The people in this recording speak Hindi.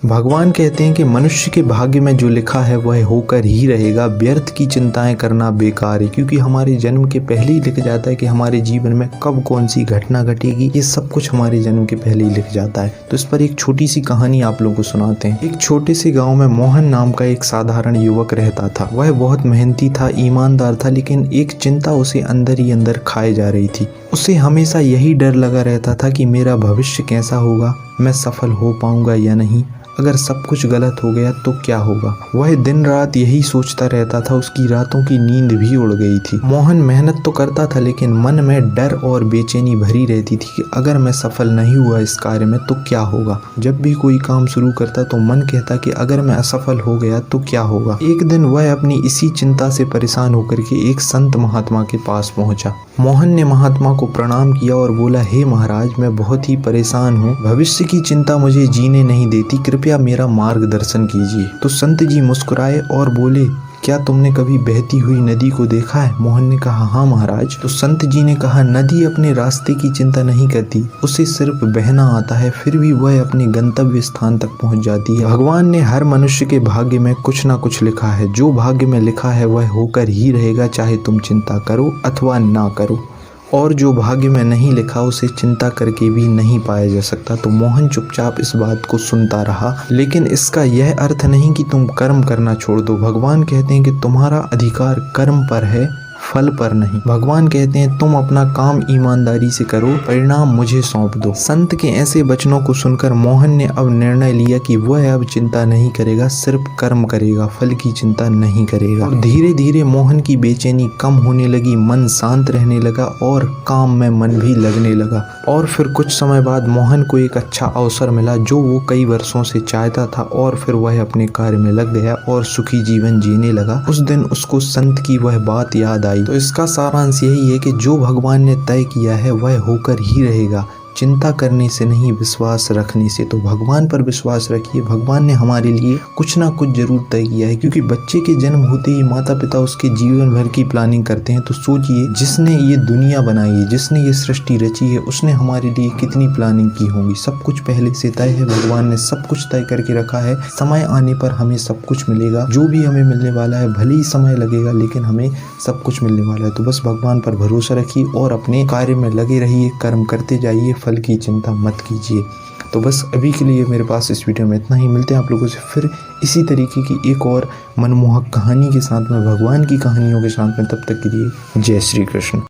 भगवान कहते हैं कि मनुष्य के भाग्य में जो लिखा है वह होकर ही रहेगा। व्यर्थ की चिंताएं करना बेकार है, क्योंकि हमारे जन्म के पहले ही लिख जाता है कि हमारे जीवन में कब कौन सी घटना घटेगी। ये सब कुछ हमारे जन्म के पहले ही लिख जाता है। तो इस पर एक छोटी सी कहानी आप लोगों को सुनाते हैं। एक छोटे से गाँव में मोहन नाम का एक साधारण युवक रहता था। वह बहुत मेहनती था, ईमानदार था, लेकिन एक चिंता उसे अंदर ही अंदर खाए जा रही थी। उसे हमेशा यही डर लगा रहता था कि मेरा भविष्य कैसा होगा, मैं सफल हो पाऊंगा या नहीं, अगर सब कुछ गलत हो गया तो क्या होगा। वह दिन रात यही सोचता रहता था। उसकी रातों की नींद भी उड़ गई थी। मोहन मेहनत तो करता था, लेकिन मन में डर और बेचैनी भरी रहती थी कि अगर मैं सफल नहीं हुआ इस कार्य में तो क्या होगा। जब भी कोई काम शुरू करता तो मन कहता कि अगर मैं असफल हो गया तो क्या होगा। एक दिन वह अपनी इसी चिंता से परेशान होकर के एक संत महात्मा के पास पहुंचा। मोहन ने महात्मा को प्रणाम किया और बोला, हे महाराज, मैं बहुत ही परेशान हूँ। भविष्य की चिंता मुझे जीने नहीं देती, कृपया मेरा मार्गदर्शन कीजिए। तो संत जी मुस्कुराए और बोले, क्या तुमने कभी बहती हुई नदी को देखा है? मोहन ने कहा, हाँ महाराज। तो संत जी ने कहा, नदी अपने रास्ते की चिंता नहीं करती, उसे सिर्फ बहना आता है, फिर भी वह अपने गंतव्य स्थान तक पहुंच जाती है। भगवान ने हर मनुष्य के भाग्य में कुछ ना कुछ लिखा है। जो भाग्य में लिखा है वह होकर ही रहेगा, चाहे तुम चिंता करो अथवा ना करो। और जो भाग्य में नहीं लिखा उसे चिंता करके भी नहीं पाया जा सकता। तो मोहन चुपचाप इस बात को सुनता रहा। लेकिन इसका यह अर्थ नहीं कि तुम कर्म करना छोड़ दो। भगवान कहते हैं कि तुम्हारा अधिकार कर्म पर है, फल पर नहीं। भगवान कहते हैं तुम अपना काम ईमानदारी से करो, परिणाम मुझे सौंप दो। संत के ऐसे वचनों को सुनकर मोहन ने अब निर्णय लिया कि वह अब चिंता नहीं करेगा, सिर्फ कर्म करेगा, फल की चिंता नहीं करेगा। और धीरे धीरे मोहन की बेचैनी कम होने लगी, मन शांत रहने लगा और काम में मन भी लगने लगा। और फिर कुछ समय बाद मोहन को एक अच्छा अवसर मिला जो वो कई वर्षों से चाहता था, और फिर वह अपने कार्य में लग गया और सुखी जीवन जीने लगा। उस दिन उसको संत की वह बात याद आई। तो इसका सारांश यही है कि जो भगवान ने तय किया है वह होकर ही रहेगा। चिंता करने से नहीं, विश्वास रखने से। तो भगवान पर विश्वास रखिए। भगवान ने हमारे लिए कुछ ना कुछ जरूर तय किया है, क्योंकि बच्चे के जन्म होते ही माता पिता उसके जीवन भर की प्लानिंग करते हैं। तो सोचिए, जिसने ये दुनिया बनाई है, जिसने ये सृष्टि रची है, उसने हमारे लिए कितनी प्लानिंग की होगी। सब कुछ पहले से तय है। भगवान ने सब कुछ तय करके रखा है। समय आने पर हमें सब कुछ मिलेगा। जो भी हमें मिलने वाला है, भले ही समय लगेगा, लेकिन हमें सब कुछ मिलने वाला है। तो बस भगवान पर भरोसा रखिए और अपने कार्य में लगे रहिए, कर्म करते जाइए, फल की चिंता मत कीजिए। तो बस अभी के लिए मेरे पास इस वीडियो में इतना ही। मिलते हैं आप लोगों से फिर इसी तरीके की एक और मनमोहक कहानी के साथ में, भगवान की कहानियों के साथ में। तब तक के लिए जय श्री कृष्ण।